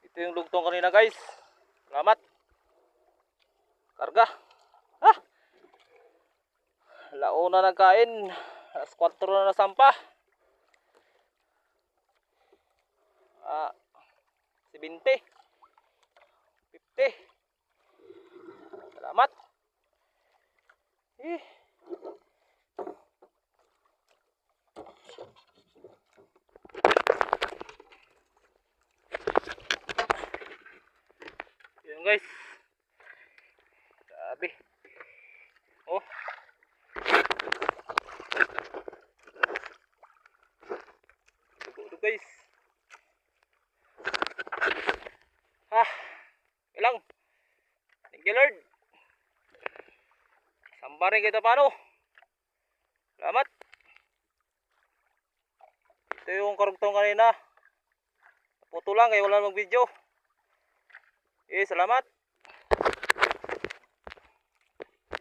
Ito yung lugtong kanina guys. Salamat. Karga. Ah! Launa nagkain. Alas 4 na nasampa. 70. 50. Salamat. Yun guys. Sabi. Oh. Dugo guys. Ilang. Thank you Lord. Sambarin kita paano. Salamat. Ito yung karugtong kanina. Puto lang kaya wala mag video. Salamat.